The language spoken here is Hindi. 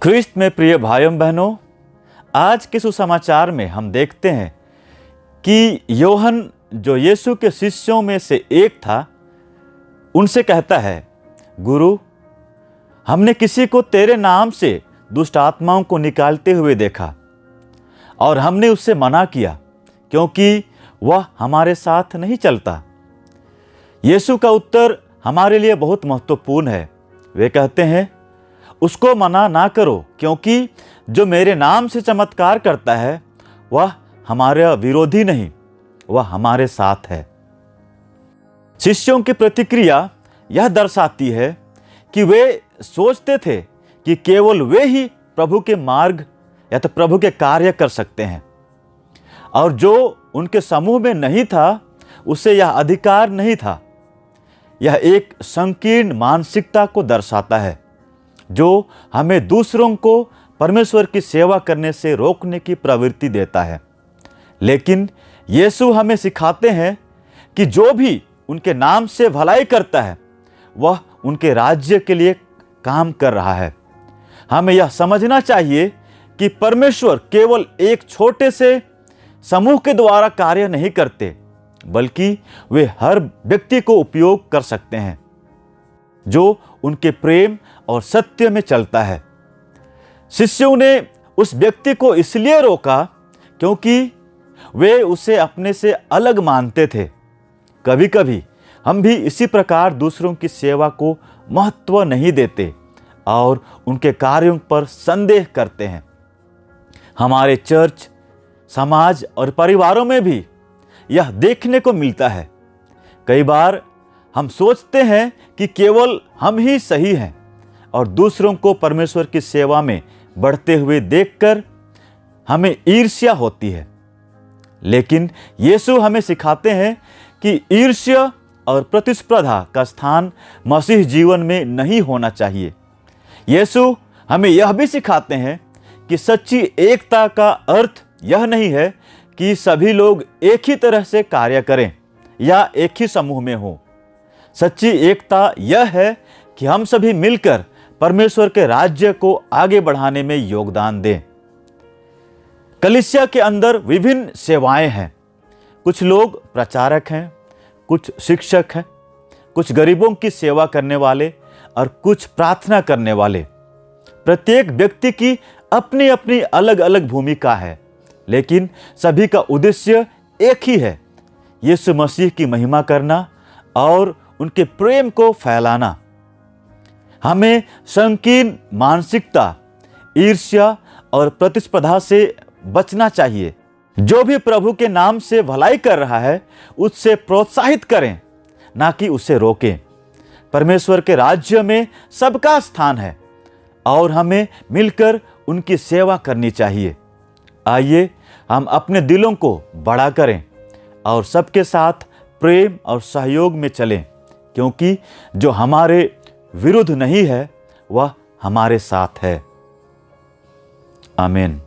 ख्रिस्त में प्रिय भाइयों बहनों, आज के सुसमाचार में हम देखते हैं कि यूहन्ना जो यीशु के शिष्यों में से एक था, उनसे कहता है, गुरु, हमने किसी को तेरे नाम से दुष्ट आत्माओं को निकालते हुए देखा और हमने उससे मना किया क्योंकि वह हमारे साथ नहीं चलता। यीशु का उत्तर हमारे लिए बहुत महत्वपूर्ण है। वे कहते हैं, उसको मना ना करो क्योंकि जो मेरे नाम से चमत्कार करता है वह हमारा विरोधी नहीं, वह हमारे साथ है। शिष्यों की प्रतिक्रिया यह दर्शाती है कि वे सोचते थे कि केवल वे ही प्रभु के मार्ग या तो प्रभु के कार्य कर सकते हैं और जो उनके समूह में नहीं था उसे यह अधिकार नहीं था। यह एक संकीर्ण मानसिकता को दर्शाता है जो हमें दूसरों को परमेश्वर की सेवा करने से रोकने की प्रवृत्ति देता है। लेकिन यीशु हमें सिखाते हैं कि जो भी उनके नाम से भलाई करता है वह उनके राज्य के लिए काम कर रहा है। हमें यह समझना चाहिए कि परमेश्वर केवल एक छोटे से समूह के द्वारा कार्य नहीं करते, बल्कि वे हर व्यक्ति को उपयोग कर सकते हैं जो उनके प्रेम और सत्य में चलता है। शिष्यों ने उस व्यक्ति को इसलिए रोका क्योंकि वे उसे अपने से अलग मानते थे। कभी कभी हम भी इसी प्रकार दूसरों की सेवा को महत्व नहीं देते और उनके कार्यों पर संदेह करते हैं। हमारे चर्च, समाज और परिवारों में भी यह देखने को मिलता है। कई बार हम सोचते हैं कि केवल हम ही सही हैं और दूसरों को परमेश्वर की सेवा में बढ़ते हुए देखकर हमें ईर्ष्या होती है। लेकिन यीशु हमें सिखाते हैं कि ईर्ष्या और प्रतिस्पर्धा का स्थान मसीह जीवन में नहीं होना चाहिए। यीशु हमें यह भी सिखाते हैं कि सच्ची एकता का अर्थ यह नहीं है कि सभी लोग एक ही तरह से कार्य करें या एक ही समूह में हों। सच्ची एकता यह है कि हम सभी मिलकर परमेश्वर के राज्य को आगे बढ़ाने में योगदान दें। कलीसिया के अंदर विभिन्न सेवाएं हैं। कुछ लोग प्रचारक हैं, कुछ शिक्षक हैं, कुछ गरीबों की सेवा करने वाले और कुछ प्रार्थना करने वाले। प्रत्येक व्यक्ति की अपनी अपनी अलग अलग भूमिका है, लेकिन सभी का उद्देश्य एक ही है, यीशु मसीह की महिमा करना और उनके प्रेम को फैलाना। हमें संकीर्ण मानसिकता, ईर्ष्या और प्रतिस्पर्धा से बचना चाहिए। जो भी प्रभु के नाम से भलाई कर रहा है उससे प्रोत्साहित करें, ना कि उसे रोकें। परमेश्वर के राज्य में सबका स्थान है और हमें मिलकर उनकी सेवा करनी चाहिए। आइए हम अपने दिलों को बड़ा करें और सबके साथ प्रेम और सहयोग में चलें, क्योंकि जो हमारे विरुद्ध नहीं है वह हमारे साथ है। आमीन।